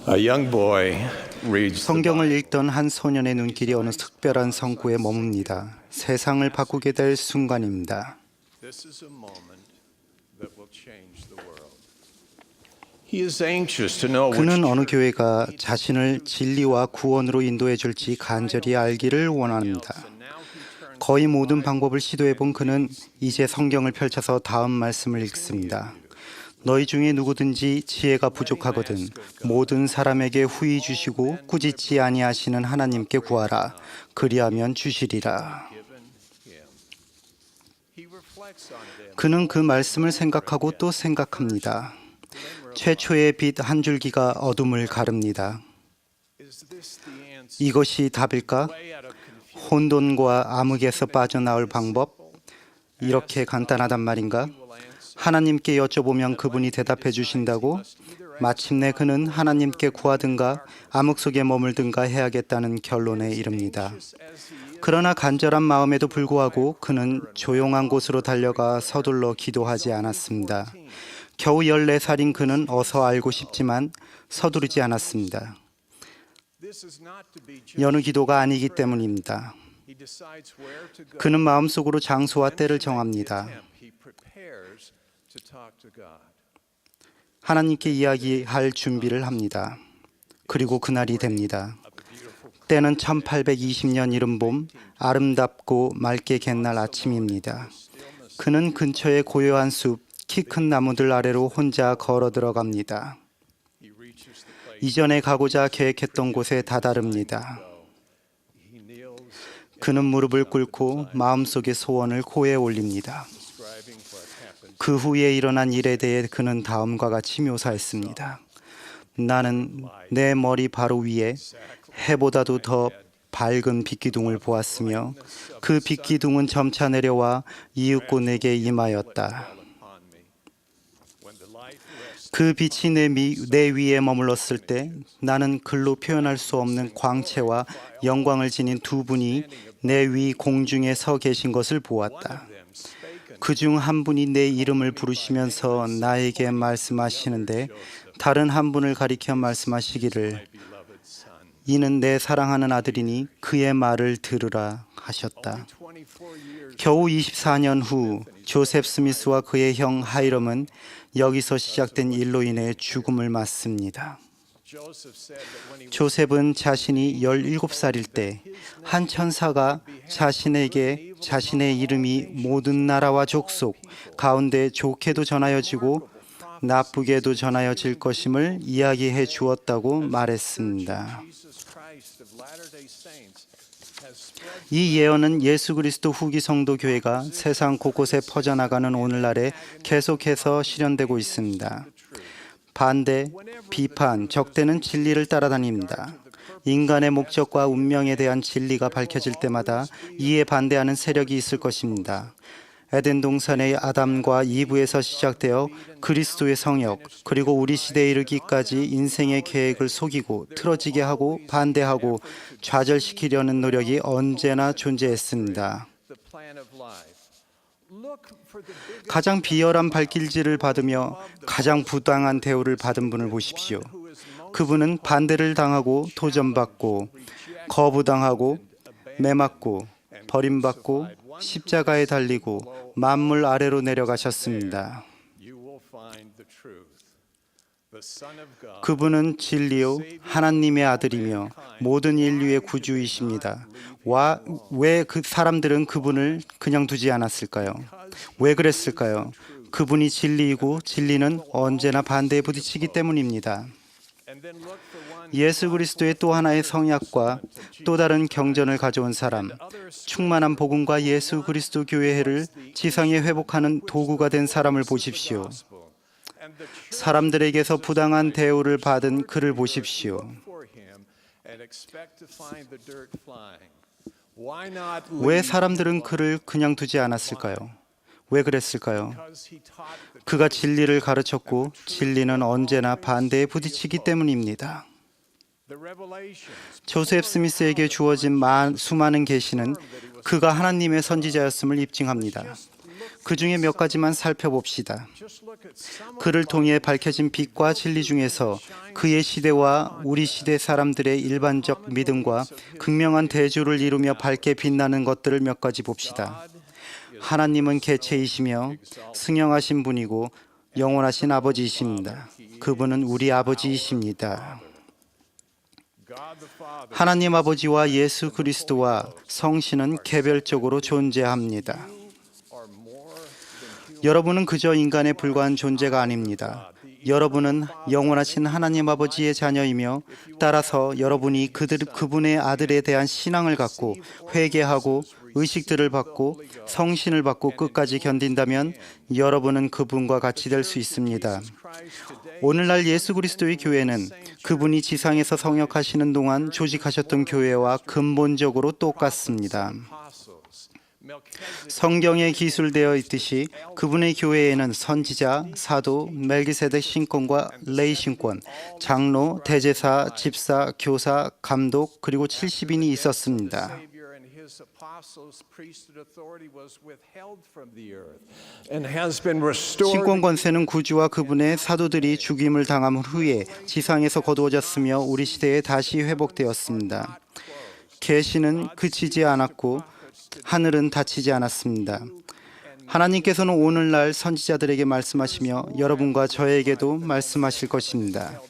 A young boy reads the 성경을 읽던 한 소년의 눈길이 어느 특별한 성구에 머뭅니다. 세상을 바꾸게 될 순간입니다. This is a moment that will change the world. He is anxious to know 그는 which 어느 교회가 자신을 진리와 구원으로 인도해 줄지 간절히 알기를 원합니다. 거의 모든 방법을 시도해 본 그는 이제 성경을 펼쳐서 다음 말씀을 읽습니다. 너희 중에 누구든지 지혜가 부족하거든 모든 사람에게 후히 주시고 꾸짖지 아니하시는 하나님께 구하라. 그리하면 주시리라. 그는 그 말씀을 생각하고 또 생각합니다. 최초의 빛 한 줄기가 어둠을 가릅니다. 이것이 답일까? 혼돈과 암흑에서 빠져나올 방법? 이렇게 간단하단 말인가? 하나님께 여쭤보면 그분이 대답해 주신다고? 마침내 그는 하나님께 구하든가 암흑 속에 머물든가 해야겠다는 결론에 이릅니다. 그러나 간절한 마음에도 불구하고 그는 조용한 곳으로 달려가 서둘러 기도하지 않았습니다. 겨우 14살인 그는 어서 알고 싶지만 서두르지 않았습니다. 여느 기도가 아니기 때문입니다. 그는 마음속으로 장소와 때를 정합니다. 하나님께 이야기할 준비를 합니다. 그리고 그날이 됩니다. 때는 1820년 이른 봄, 아름답고 맑게 갠날 아침입니다. 그는 근처의 고요한 숲, 키 큰 나무들 아래로 혼자 걸어 들어갑니다. 이전에 가고자 계획했던 곳에 다다릅니다. 그는 무릎을 꿇고 마음속의 소원을 코에 올립니다. 그 후에 일어난 일에 대해 그는 다음과 같이 묘사했습니다. 나는 내 머리 바로 위에 해보다도 더 밝은 빛기둥을 보았으며 그 빛기둥은 점차 내려와 이윽고 내게 임하였다. 그 빛이 내 위에 머물렀을 때 나는 글로 표현할 수 없는 광채와 영광을 지닌 두 분이 내 위 공중에 서 계신 것을 보았다. 그중 한 분이 내 이름을 부르시면서 나에게 말씀하시는데 다른 한 분을 가리켜 말씀하시기를 이는 내 사랑하는 아들이니 그의 말을 들으라 하셨다. 겨우 24년 후 조셉 스미스와 그의 형 하이럼은 여기서 시작된 일로 인해 죽음을 맞습니다. 조셉은 자신이 17살일 때 한 천사가 자신에게 자신의 이름이 모든 나라와 족속 가운데 좋게도 전하여지고 나쁘게도 전하여질 것임을 이야기해 주었다고 말했습니다. 이 예언은 예수 그리스도 후기 성도 교회가 세상 곳곳에 퍼져나가는 오늘날에 계속해서 실현되고 있습니다. 반대, 비판, 적대는 진리를 따라다닙니다. 인간의 목적과 운명에 대한 진리가 밝혀질 때마다 이에 반대하는 세력이 있을 것입니다. 에덴 동산의 아담과 이브에서 시작되어 그리스도의 성역, 그리고 우리 시대에 이르기까지 인생의 계획을 속이고 틀어지게 하고 반대하고 좌절시키려는 노력이 언제나 존재했습니다. 가장 비열한 발길질을 받으며 가장 부당한 대우를 받은 분을 보십시오. 그분은 반대를 당하고 도전받고 거부당하고 매맞고 버림받고 십자가에 달리고 만물 아래로 내려가셨습니다. 그분은 진리요 하나님의 아들이며 모든 인류의 구주이십니다. 왜 그 사람들은 그분을 그냥 두지 않았을까요? 왜 그랬을까요? 그분이 진리이고 진리는 언제나 반대에 부딪히기 때문입니다. 예수 그리스도의 또 하나의 성약과 또 다른 경전을 가져온 사람, 충만한 복음과 예수 그리스도 교회를 지상에 회복하는 도구가 된 사람을 보십시오. 사람들에게서 부당한 대우를 받은 그를 보십시오. 왜 사람들은 그를 그냥 두지 않았을까요? 왜 그랬을까요? 그가 진리를 가르쳤고 진리는 언제나 반대에 부딪히기 때문입니다. 조셉 스미스에게 주어진 수많은 계시는 그가 하나님의 선지자였음을 입증합니다. 그 중에 몇 가지만 살펴봅시다. Just look at some 그를 통해 밝혀진 빛과 진리 중에서 그의 시대와 우리 시대 사람들의 일반적 믿음과 극명한 대조를 이루며 밝게 빛나는 것들을 몇 가지 봅시다. 하나님은 개체이시며 승영하신 분이고 영원하신 아버지이십니다. 그분은 우리 아버지이십니다. God the Father. 하나님 아버지와 예수 그리스도와 성신은 개별적으로 존재합니다. Are more than 여러분은 그저 인간에 불과한 존재가 아닙니다. 여러분은 영원하신 하나님 아버지의 자녀이며 따라서 여러분이 그분의 아들에 대한 신앙을 갖고 회개하고 의식들을 받고 성신을 받고 끝까지 견딘다면 여러분은 그분과 같이 될 수 있습니다. 오늘날 예수 그리스도의 교회는 그분이 지상에서 성역하시는 동안 조직하셨던 교회와 근본적으로 똑같습니다. apostles. Melchizedek 성경에 기술되어 있듯이 그분의 교회에는 선지자, 사도, 멜기세덱 신권과 레이 신권, 장로, 대제사, 집사, 교사, 감독 그리고 70인이 있었습니다. Savior and his apostles' priesthood authority was withheld from the earth and has been restored. 신권 권세는 구주와 그분의 사도들이 죽임을 당한 후에 지상에서 거두어졌으며 우리 시대에 다시 회복되었습니다. 계시는 그치지 않았고 하늘은 닫히지 않았습니다. 하나님께서는 오늘날 선지자들에게 말씀하시며 여러분과 저에게도 말씀하실 것입니다.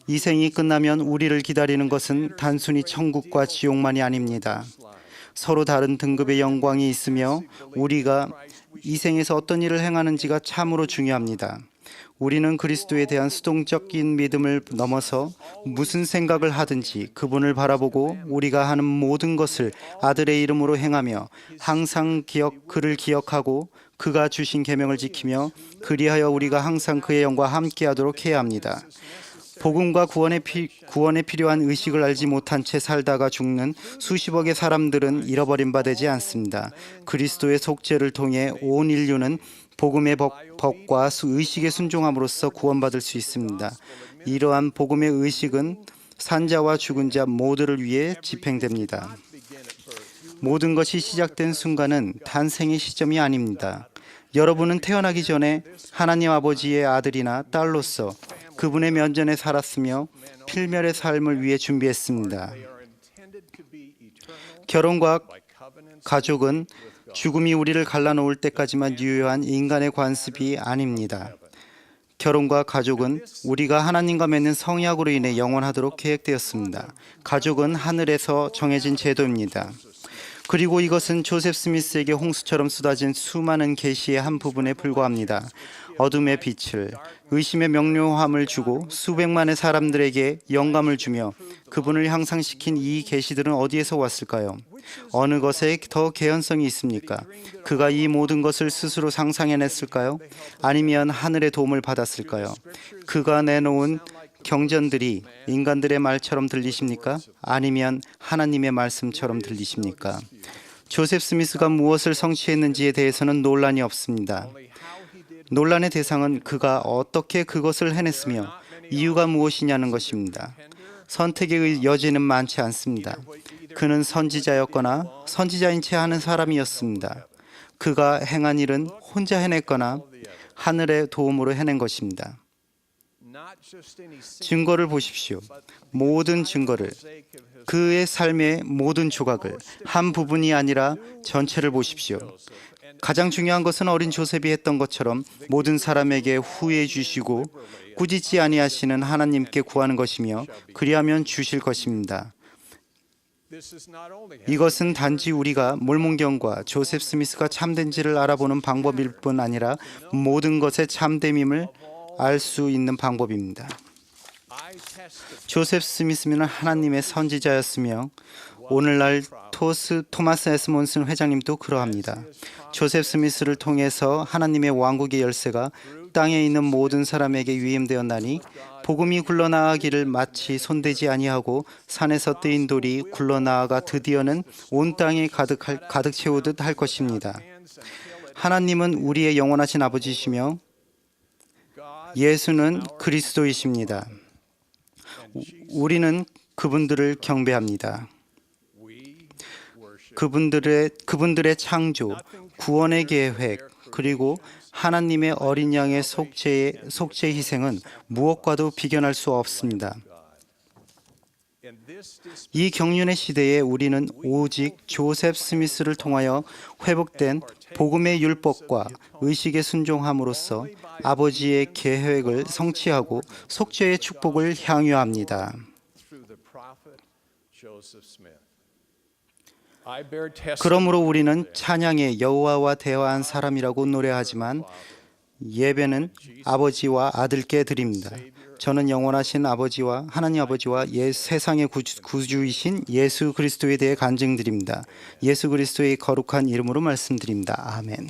이 생이 끝나면 우리를 기다리는 것은 단순히 천국과 지옥만이 아닙니다. 서로 다른 등급의 영광이 있으며 우리가 이 생에서 어떤 일을 행하는지가 참으로 중요합니다. 우리는 그리스도에 대한 수동적인 믿음을 넘어서 무슨 생각을 하든지 그분을 바라보고 우리가 하는 모든 것을 아들의 이름으로 행하며 항상 그를 기억하고 그가 주신 계명을 지키며 그리하여 우리가 항상 그의 영과 함께하도록 해야 합니다. 복음과 구원에 필요한 의식을 알지 못한 채 살다가 죽는 수십억의 사람들은 잃어버린 바 되지 않습니다. 그리스도의 속죄를 통해 온 인류는 복음의 법과 의식에 순종함으로써 구원받을 수 있습니다. 이러한 복음의 의식은 산자와 죽은 자 모두를 위해 집행됩니다. 모든 것이 시작된 순간은 탄생의 시점이 아닙니다. 여러분은 태어나기 전에 하나님 아버지의 아들이나 딸로서 그분의 면전에 살았으며 필멸의 삶을 위해 준비했습니다. 결혼과 가족은 죽음이 우리를 갈라놓을 때까지만 유효한 인간의 관습이 아닙니다. 결혼과 가족은 우리가 하나님과 맺는 성약으로 인해 영원하도록 계획되었습니다. 가족은 하늘에서 정해진 제도입니다. 그리고 이것은 조셉 스미스에게 홍수처럼 쏟아진 수많은 계시의 한 부분에 불과합니다. 어둠의 빛을, 의심의 명료함을 주고 수백만의 사람들에게 영감을 주며 그분을 향상시킨 이 계시들은 어디에서 왔을까요? 어느 것에 더 개연성이 있습니까? 그가 이 모든 것을 스스로 상상해냈을까요? 아니면 하늘의 도움을 받았을까요? 그가 내놓은 경전들이 인간들의 말처럼 들리십니까? 아니면 하나님의 말씀처럼 들리십니까? 조셉 스미스가 무엇을 성취했는지에 대해서는 논란이 없습니다. 논란의 대상은 그가 어떻게 그것을 해냈으며 이유가 무엇이냐는 것입니다. 선택의 여지는 많지 않습니다. 그는 선지자였거나 선지자인 채 하는 사람이었습니다. 그가 행한 일은 혼자 해냈거나 하늘의 도움으로 해낸 것입니다. 증거를 보십시오. 모든 증거를, 그의 삶의 모든 조각을, 한 부분이 아니라 전체를 보십시오. 가장 중요한 것은 어린 조셉이 했던 것처럼 모든 사람에게 후회해 주시고 꾸짖지 아니하시는 하나님께 구하는 것이며 그리하면 주실 것입니다. 이것은 단지 우리가 몰몬경과 조셉 스미스가 참된지를 알아보는 방법일 뿐 아니라 모든 것의 참됨임을 알 수 있는 방법입니다. 조셉 스미스는 하나님의 선지자였으며 오늘날 토마스 S. 몬슨 회장님도 그러합니다. 조셉 스미스를 통해서 하나님의 왕국의 열쇠가 땅에 있는 모든 사람에게 위임되었나니 복음이 굴러나가기를 마치 손대지 아니하고 산에서 뜨인 돌이 굴러나아가 드디어는 온 땅에 가득 채우듯 할 것입니다. 하나님은 우리의 영원하신 아버지시며 예수는 그리스도이십니다. 우리는 그분들을 경배합니다. 그분들의 창조, 구원의 계획, 그리고 하나님의 어린 양의 속죄 희생은 무엇과도 비견할 수 없습니다. 이 경륜의 시대에 우리는 오직 조셉 스미스를 통하여 회복된 복음의 율법과 의식에 순종함으로써 아버지의 계획을 성취하고 속죄의 축복을 향유합니다. 그러므로 우리는 찬양에 여호와와 대화한 사람이라고 노래하지만 예배는 아버지와 아들께 드립니다. 저는 영원하신 아버지와 하나님 아버지와 세상의 구주이신 예수 그리스도에 대해 간증드립니다. 예수 그리스도의 거룩한 이름으로 말씀드립니다. 아멘.